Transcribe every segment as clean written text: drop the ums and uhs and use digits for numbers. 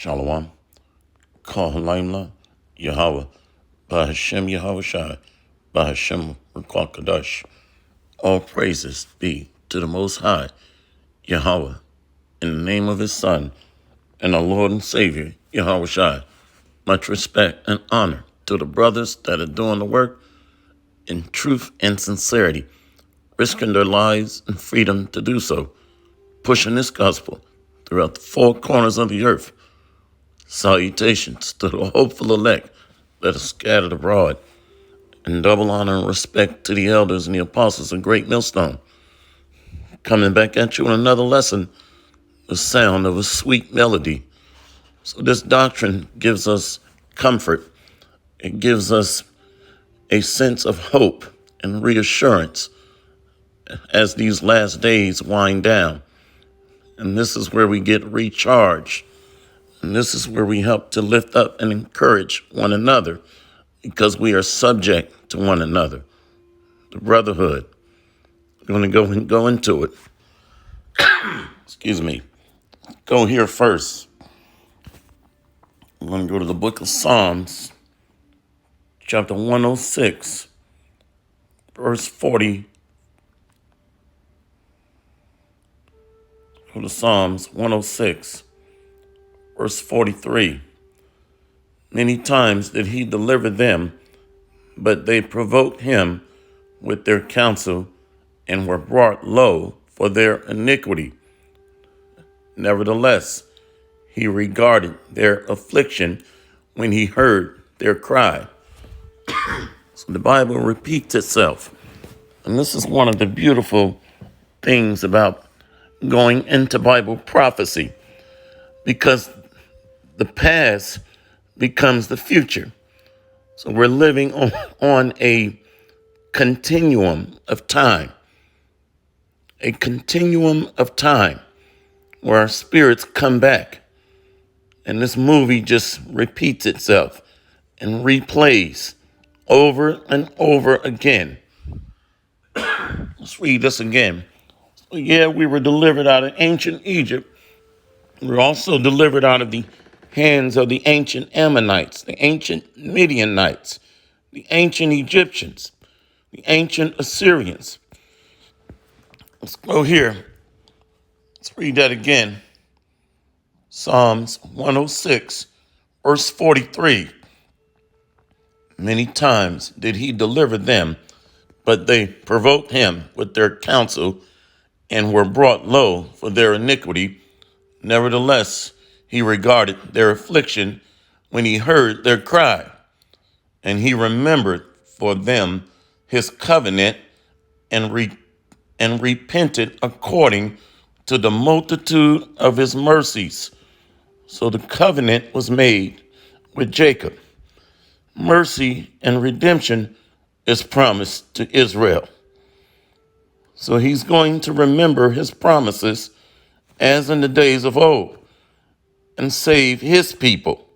Shalom, Kal Halimla, Yahweh, Bahashem Yahweh Shai, Bahashem Rukwakadash. All praises be to the Most High, Yahweh, in the name of His Son, and our Lord and Savior, Yahweh Shai. Much respect and honor to the brothers that are doing the work in truth and sincerity, risking their lives and freedom to do so, pushing this gospel throughout the four corners of the earth. Salutations to the hopeful elect that are scattered abroad, and double honor and respect to the elders and the apostles of Great Millstone. Coming back at you with another lesson, the sound of a sweet melody. So this doctrine gives us comfort. It gives us a sense of hope and reassurance as these last days wind down. And this is where we get recharged. And this is where we help to lift up and encourage one another because we are subject to one another. The brotherhood. We're going to go into it. Excuse me. Go here first. I'm going to go to the book of Psalms, chapter 106, verse 40. Go to Psalms 106, verse 43. Many times did he deliver them, but they provoked him with their counsel and were brought low for their iniquity. Nevertheless, he regarded their affliction when he heard their cry. So the Bible repeats itself. And this is one of the beautiful things about going into Bible prophecy, because the past becomes the future. So we're living on a continuum of time, where our spirits come back. And this movie just repeats itself and replays over and over again. Let's read this again. So yeah, we were delivered out of ancient Egypt. We were also delivered out of the hands of the ancient Ammonites, the ancient Midianites, the ancient Egyptians, the ancient Assyrians. Let's go here. Let's read that again. Psalms 106, verse 43. Many times did he deliver them, but they provoked him with their counsel and were brought low for their iniquity. Nevertheless, he regarded their affliction when he heard their cry, and he remembered for them his covenant and repented according to the multitude of his mercies. So the covenant was made with Jacob. Mercy and redemption is promised to Israel. So he's going to remember his promises as in the days of old and save his people.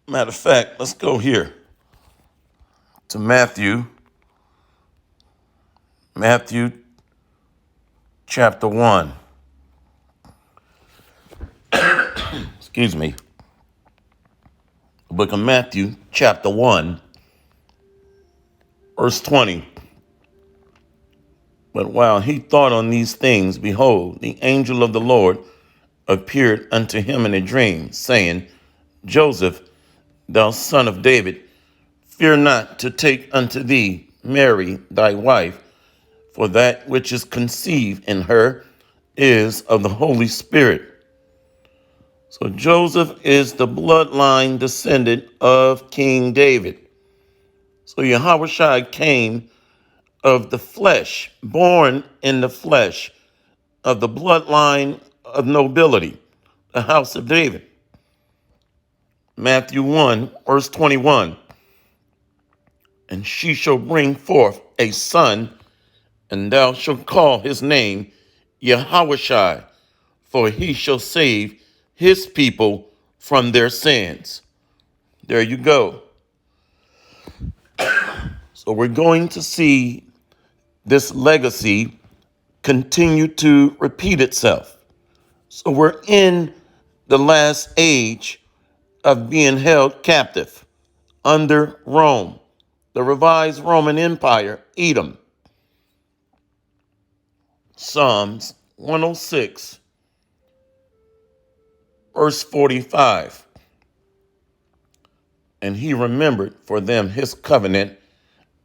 Matter of fact, let's go here to Matthew chapter 1. Excuse me. The book of Matthew chapter 1, verse 20. But while he thought on these things, behold, the angel of the Lord appeared unto him in a dream, saying, Joseph, thou son of David, fear not to take unto thee Mary thy wife, for that which is conceived in her is of the Holy Spirit. So Joseph is the bloodline descendant of King David. So Yahweh Shai came of the flesh, born in the flesh, of the bloodline of nobility, the house of David. Matthew 1, verse 21. And she shall bring forth a son, and thou shalt call his name Yahweh, for he shall save his people from their sins. There you go. So we're going to see this legacy continue to repeat itself. So we're in the last age of being held captive under Rome, the revised Roman Empire, Edom. Psalms 106, verse 45. And he remembered for them his covenant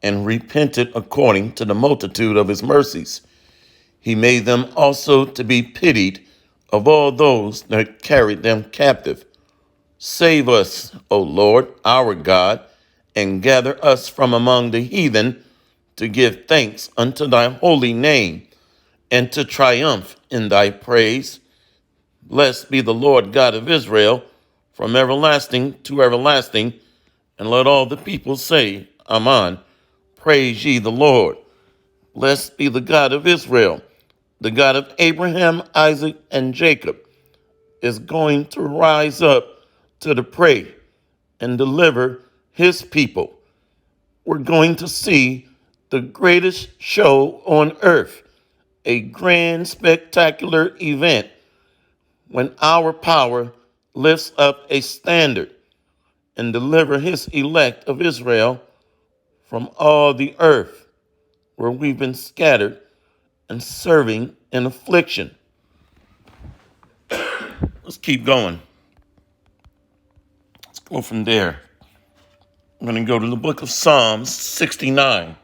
and repented according to the multitude of his mercies. He made them also to be pitied of all those that carried them captive. Save us, O Lord, our God, and gather us from among the heathen to give thanks unto thy holy name and to triumph in thy praise. Blessed be the Lord God of Israel from everlasting to everlasting. And let all the people say, Amen. Praise ye the Lord. Blessed be the God of Israel, the God of Abraham, Isaac, and Jacob, is going to rise up to the prey and deliver his people. We're going to see the greatest show on earth, a grand, spectacular event when our power lifts up a standard and deliver his elect of Israel from all the earth where we've been scattered and serving in affliction. Let's keep going. Let's go from there. I'm going to go to the book of Psalms 69.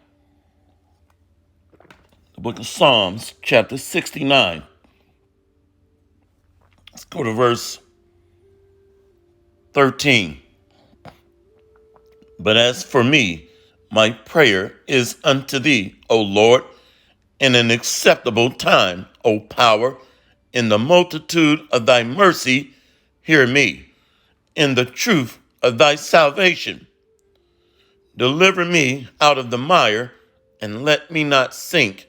The book of Psalms, chapter 69. Let's go to verse 13. But as for me, my prayer is unto thee, O Lord, in an acceptable time, O power, in the multitude of thy mercy, hear me, in the truth of thy salvation. Deliver me out of the mire, and let me not sink.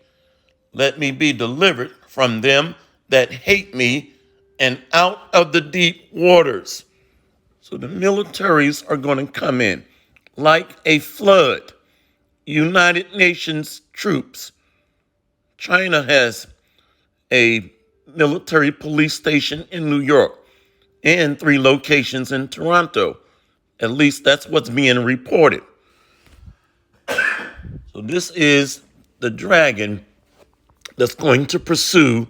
Let me be delivered from them that hate me, and out of the deep waters. So the militaries are going to come in like a flood. United Nations troops. China has a military police station in New York and 3 locations in Toronto. At least that's what's being reported. So this is the dragon that's going to pursue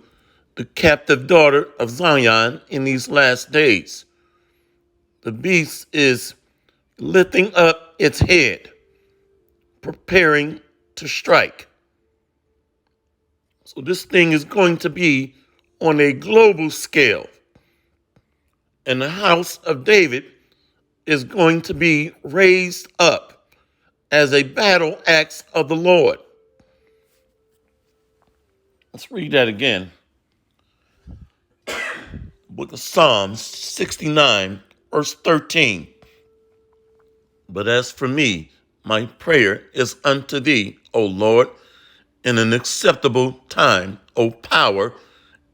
the captive daughter of Zion in these last days. The beast is lifting up its head, preparing to strike. So this thing is going to be on a global scale. And the house of David is going to be raised up as a battle axe of the Lord. Let's read that again. Book of Psalms 69, verse 13. But as for me, my prayer is unto thee, O Lord, in an acceptable time, O power,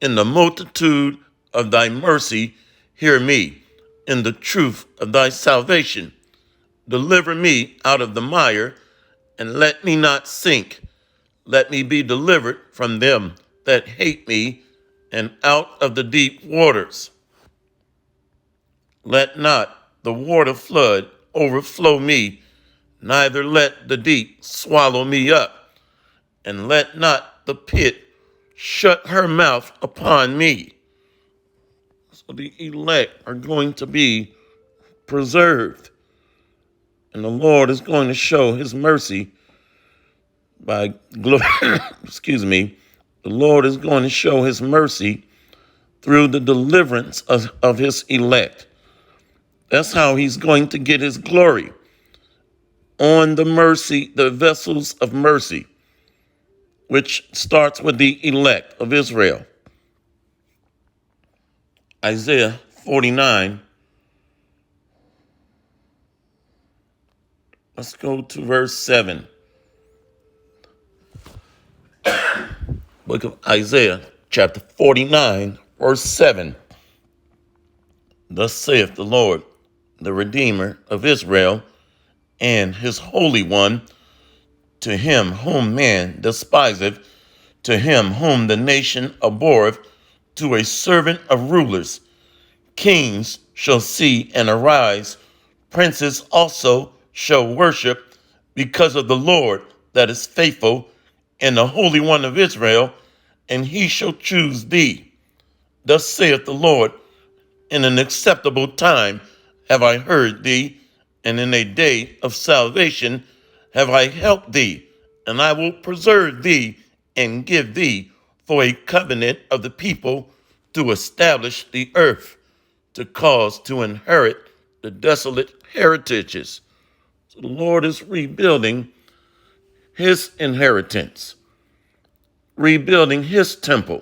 in the multitude of thy mercy, hear me, in the truth of thy salvation. Deliver me out of the mire, and let me not sink. Let me be delivered from them that hate me, and out of the deep waters. Let not the water flood overflow me, neither let the deep swallow me up, and let not the pit shut her mouth upon me. So the elect are going to be preserved, and the Lord is going to show his mercy by excuse me. The Lord is going to show his mercy through the deliverance of his elect. That's how he's going to get his glory, on the mercy, the vessels of mercy, which starts with the elect of Israel. Isaiah 49. Let's go to verse 7. Book of Isaiah, chapter 49, verse 7. Thus saith the Lord, the Redeemer of Israel, and his Holy One, to him whom man despiseth, to him whom the nation abhorreth, to a servant of rulers, kings shall see and arise, princes also shall worship, because of the Lord that is faithful, and the Holy One of Israel, and he shall choose thee. Thus saith the Lord, in an acceptable time have I heard thee, and in a day of salvation have I helped thee, and I will preserve thee and give thee for a covenant of the people to establish the earth, to cause to inherit the desolate heritages. So the Lord is rebuilding his inheritance, rebuilding his temple.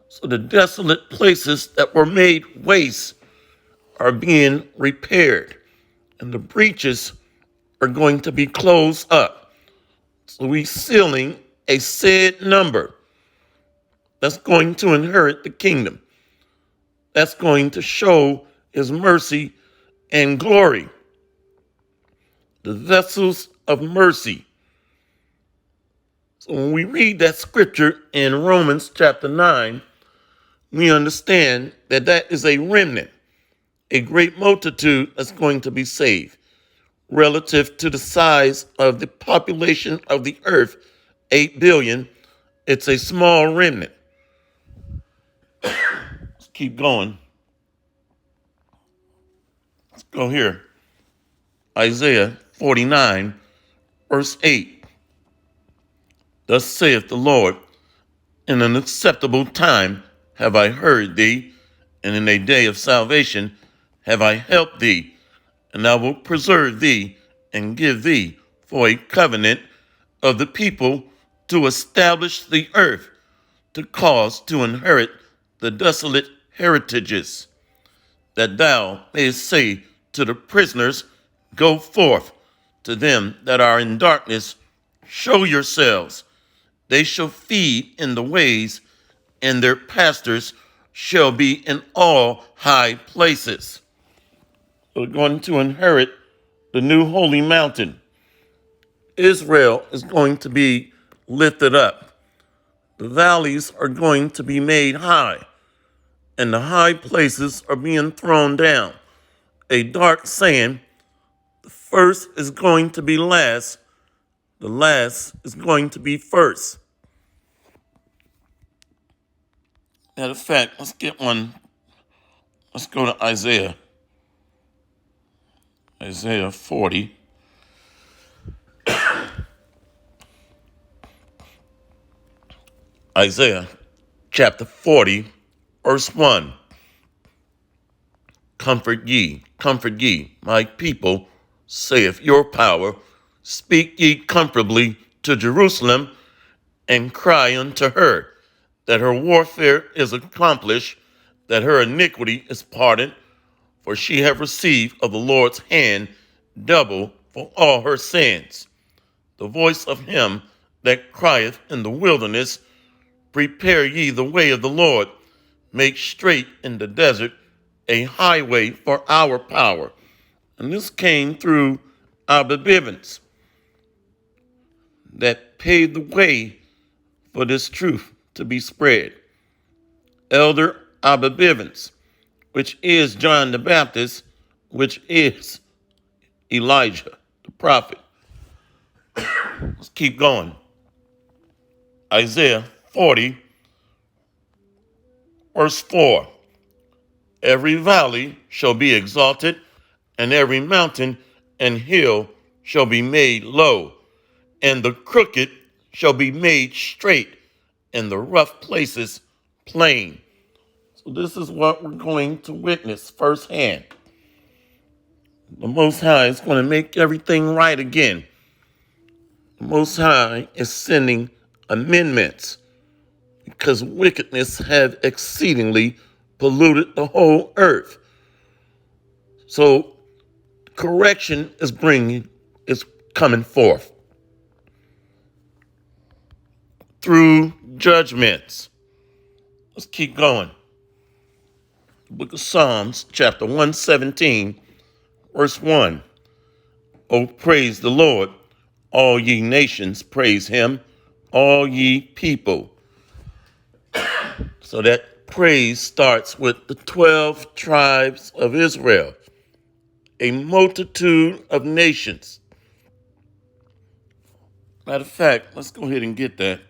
So the desolate places that were made waste are being repaired, and the breaches are going to be closed up. So we're sealing a said number that's going to inherit the kingdom, that's going to show his mercy and glory. The vessels of mercy. So when we read that scripture in Romans chapter 9, we understand that that is a remnant, a great multitude that's going to be saved. Relative to the size of the population of the earth, 8 billion, it's a small remnant. Let's keep going. Let's go here. Isaiah 49, verse 8. Thus saith the Lord, in an acceptable time have I heard thee, and in a day of salvation have I helped thee, and I will preserve thee and give thee for a covenant of the people to establish the earth, to cause to inherit the desolate heritages, that thou mayest say to the prisoners, go forth, to them that are in darkness, show yourselves. They shall feed in the ways, and their pastors shall be in all high places. We're going to inherit the new holy mountain. Israel is going to be lifted up. The valleys are going to be made high, and the high places are being thrown down. A dark saying, the first is going to be last, the last is going to be first. Matter of fact, let's get one. Let's go to Isaiah. Isaiah 40. Isaiah chapter 40, verse 1. Comfort ye, my people, saith your power. Speak ye comfortably to Jerusalem, and cry unto her, that her warfare is accomplished, that her iniquity is pardoned, for she hath received of the Lord's hand double for all her sins. The voice of him that crieth in the wilderness, prepare ye the way of the Lord, make straight in the desert a highway for our power. And this came through Abba Bivens, that paved the way for this truth to be spread. Elder Abba Bivens, which is John the Baptist, which is Elijah, the prophet. Let's keep going. Isaiah 40, verse 4. Every valley shall be exalted, and every mountain and hill shall be made low, and the crooked shall be made straight, and the rough places plain. So this is what we're going to witness firsthand. The Most High is going to make everything right again. The Most High is sending amendments, because wickedness have exceedingly polluted the whole earth. So correction is coming forth through judgments. Let's keep going. The book of Psalms, chapter 117, verse 1. Oh, praise the Lord, all ye nations, praise him, all ye people. So that praise starts with the 12 tribes of Israel, a multitude of nations. Matter of fact, let's go ahead and get that.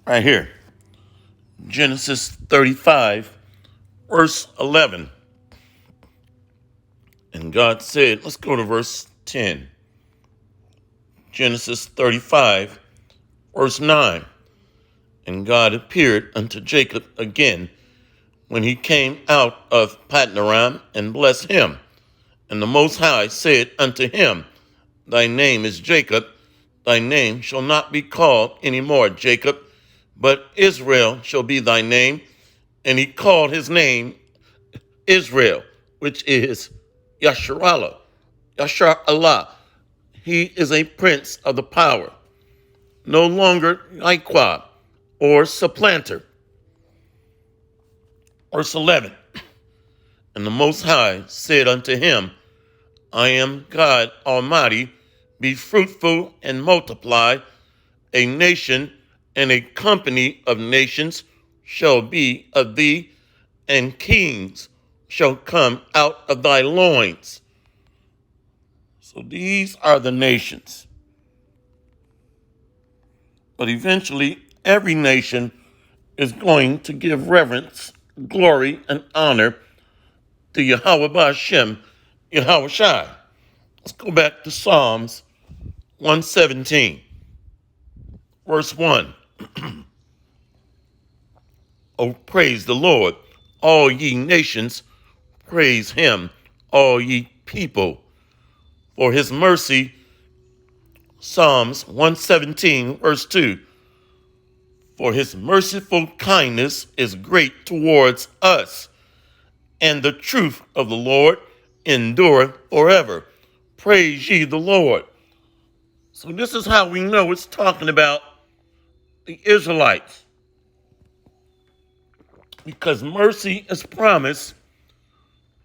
Right here. Genesis 35, verse 11. And God said, let's go to verse 10. Genesis 35, verse 9. And God appeared unto Jacob again when he came out of Padanaram and blessed him. And the Most High said unto him, Thy name is Jacob, thy name shall not be called any more Jacob, but Israel shall be thy name. And he called his name Israel, which is Yasharallah. Yasharallah. He is a prince of the power, no longer Iqua or supplanter. Verse 11. And the Most High said unto him, I am God Almighty, be fruitful and multiply. A nation and a company of nations shall be of thee, and kings shall come out of thy loins. So these are the nations. But eventually, every nation is going to give reverence, glory, and honor to Yahweh Ba'Shem, Yahweh Shai. Let's go back to Psalms 117, verse 1. Oh, praise the Lord, all ye nations, praise him, all ye people. For his mercy, Psalms 117, verse 2. For his merciful kindness is great towards us, and the truth of the Lord endureth forever. Praise ye the Lord. So this is how we know it's talking about the Israelites. Because mercy is promised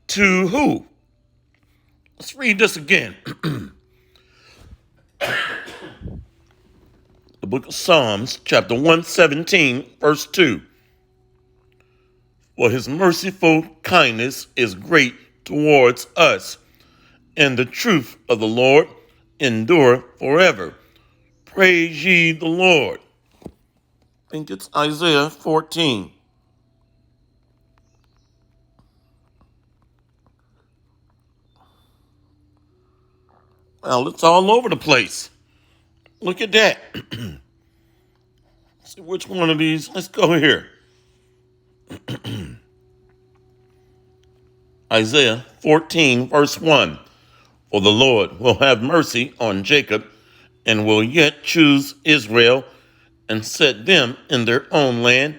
to who? Let's read this again. The book of Psalms, chapter 117, verse 2. For his merciful kindness is great towards us, and the truth of the Lord endureth forever. Praise ye the Lord. I think it's Isaiah 14. Well, it's all over the place. Look at that. See which one of these. Let's go here. Isaiah 14, verse 1. For the Lord will have mercy on Jacob, and will yet choose Israel, and set them in their own land,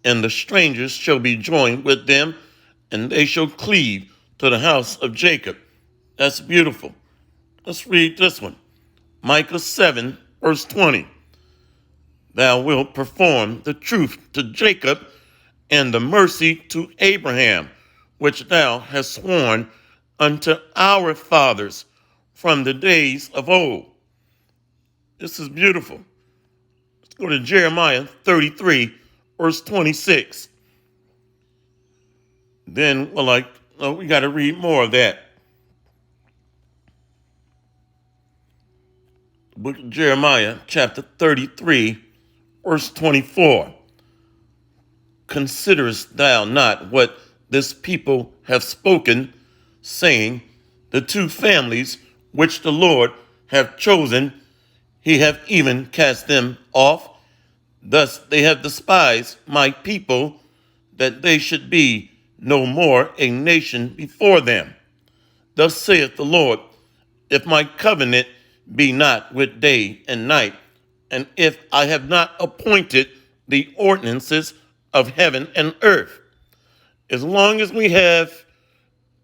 and the strangers shall be joined with them, and they shall cleave to the house of Jacob. That's beautiful. Let's read this one. Micah 7, verse 20. Thou wilt perform the truth to Jacob, and the mercy to Abraham, which thou hast sworn unto our fathers from the days of old. This is beautiful. Let's go to Jeremiah 33, verse 26. Then, we got to read more of that. The book of Jeremiah, chapter 33, verse 24. Considerest thou not what this people have spoken, saying, the two families which the Lord hath chosen, he hath even cast them off. Thus they have despised my people, that they should be no more a nation before them. Thus saith the Lord, if my covenant be not with day and night, and if I have not appointed the ordinances of heaven and earth. As long as we have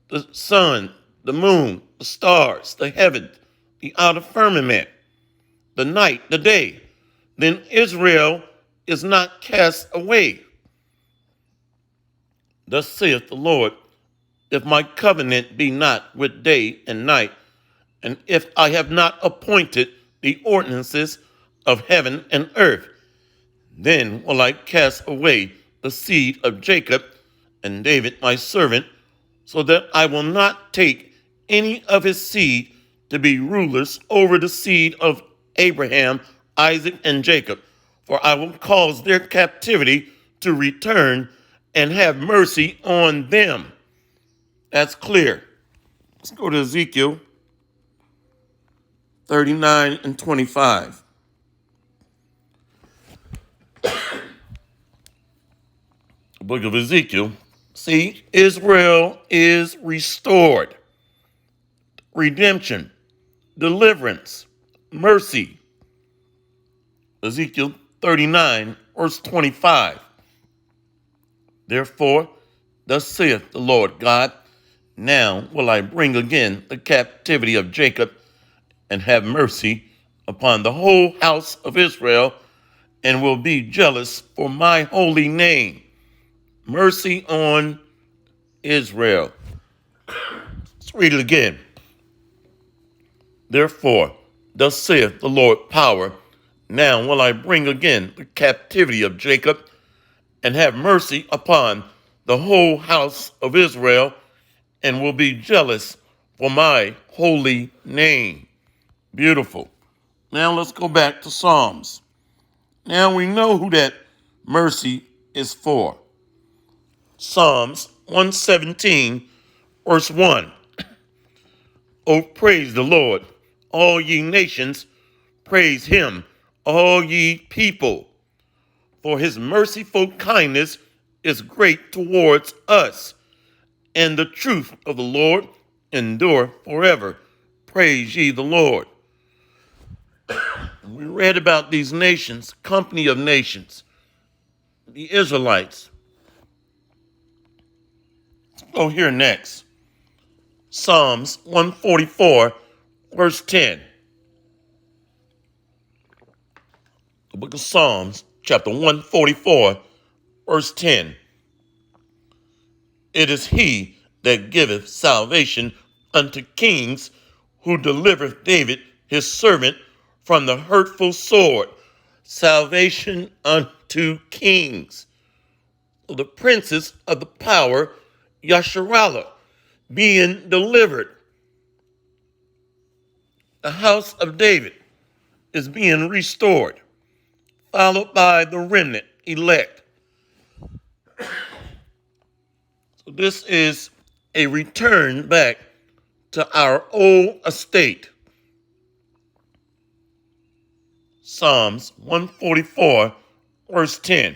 the sun, the moon, the stars, the heavens, the outer firmament, the night, the day, then Israel is not cast away. Thus saith the Lord, if my covenant be not with day and night, And if I have not appointed the ordinances of heaven and earth, then will I cast away the seed of Jacob and David my servant, so that I will not take any of his seed to be rulers over the seed of Abraham, Isaac, and Jacob. For I will cause their captivity to return and have mercy on them. That's clear. Let's go to Ezekiel 39 and 25. The book of Ezekiel. See, Israel is restored. Redemption, deliverance, mercy. Ezekiel 39, verse 25. Therefore, thus saith the Lord God, now will I bring again the captivity of Jacob and have mercy upon the whole house of Israel, and will be jealous for my holy name. Mercy on Israel. Let's read it again. Therefore, thus saith the Lord power, now will I bring again the captivity of Jacob and have mercy upon the whole house of Israel, and will be jealous for my holy name. Beautiful. Now let's go back to Psalms. Now we know who that mercy is for. Psalms 117, verse 1. Oh, praise the Lord, all ye nations, praise him, all ye people. For his merciful kindness is great towards us, and the truth of the Lord endure forever. Praise ye the Lord. We read about these nations, company of nations, the Israelites. Let's go here next. Psalms 144, verse 10. The book of Psalms, chapter 144, verse 10. It is he that giveth salvation unto kings, who delivereth David his servant from the hurtful sword. Salvation unto kings. So the princes of the power, Yasharallah, being delivered. The house of David is being restored, followed by the remnant elect. So this is a return back to our old estate. Psalms 144, verse 10.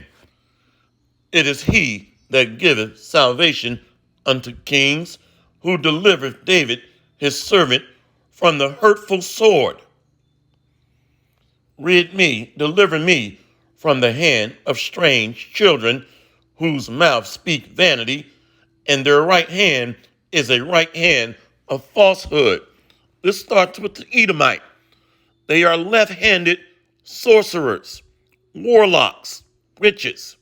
It is he that giveth salvation unto kings, who delivereth David his servant from the hurtful sword. Rid me, deliver me from the hand of strange children, whose mouth speak vanity, and their right hand is a right hand of falsehood. This starts with the Edomite. They are left-handed sorcerers, warlocks, witches.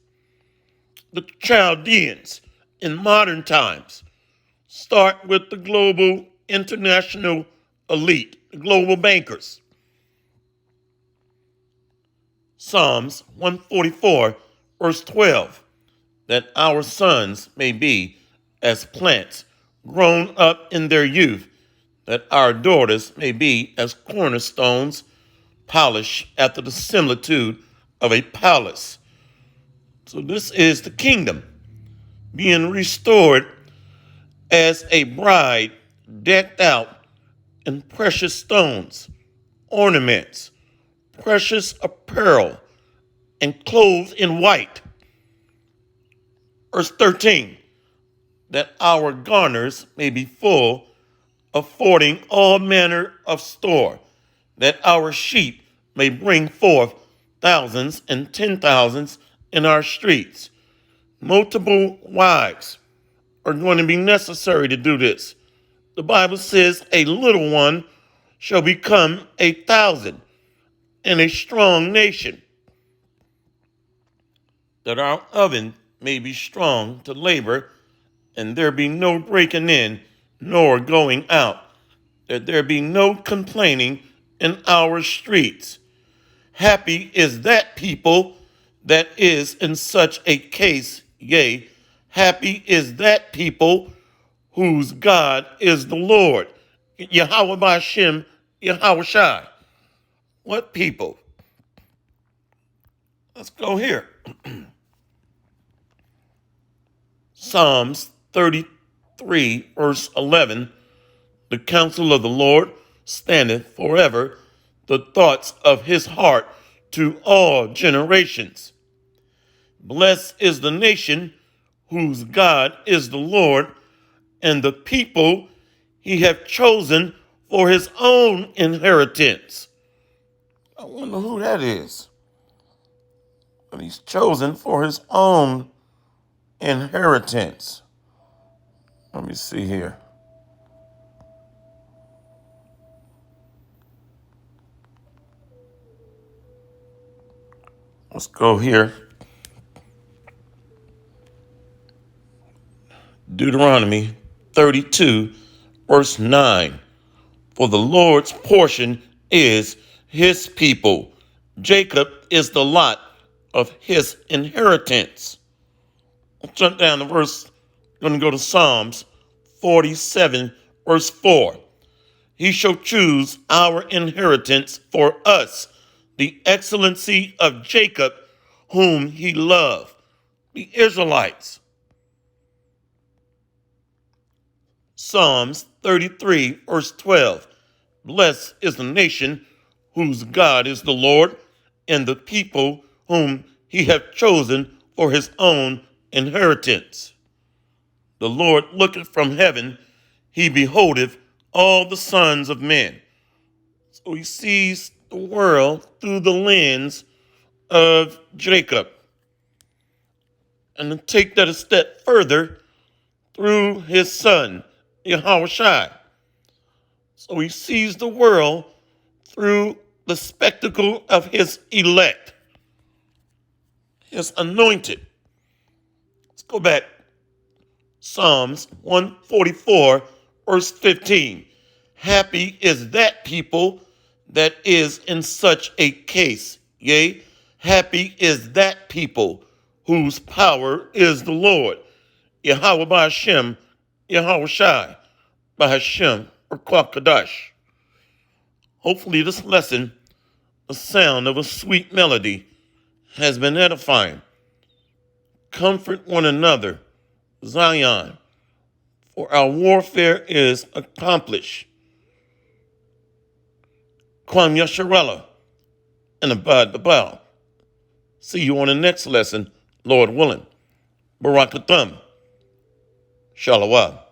The Chaldeans in modern times start with the global international elite, the global bankers. Psalms 144, verse 12, that our sons may be as plants grown up in their youth, that our daughters may be as cornerstones polished after the similitude of a palace. So this is the kingdom being restored as a bride decked out in precious stones, ornaments, precious apparel, and clothed in white. Verse 13, that our garners may be full, affording all manner of store, that our sheep may bring forth thousands and 10,000s in our streets. Multiple wives are going to be necessary to do this. The Bible says a little one shall become 1,000 in a strong nation, that our oven may be strong to labor, and there be no breaking in nor going out. that there be no complaining in our streets. Happy is that people that is in such a case, yea, happy is that people whose God is the Lord. Yahweh Ba'ashem, Yahweh Shai. What people? Let's go here. Psalms 33, verse 11. The counsel of the Lord standeth forever, the thoughts of his heart to all generations. Blessed is the nation whose God is the Lord, and the people he hath chosen for his own inheritance. I wonder who that is. But he's chosen for his own inheritance. Let me see here. Let's go here. Deuteronomy 32, verse 9. For the Lord's portion is his people. Jacob is the lot of his inheritance. Let's jump down to verse, I'm going to go to Psalms 47, verse 4. He shall choose our inheritance for us, the excellency of Jacob, whom he loved, the Israelites. Psalms 33, verse 12. Blessed is the nation whose God is the Lord, and the people whom he hath chosen for his own inheritance. The Lord looketh from heaven, he beholdeth all the sons of men. So he sees the world through the lens of Jacob. And to take that a step further, through his son, Yahweh Shai. So he sees the world through the spectacle of his elect, his anointed. Let's go back. Psalms 144, verse 15. Happy is that people that is in such a case. Yea, happy is that people whose power is the Lord. Yahweh Ba'ashem, Yahweh Shai, Ba'ashem, or Kwakadash. Hopefully this lesson, the sound of a sweet melody, has been edifying. Comfort one another, Zion, for our warfare is accomplished. Kwam Yasharella, and abide the bow. See you on the next lesson, Lord willing. Barakathum. Shalawah.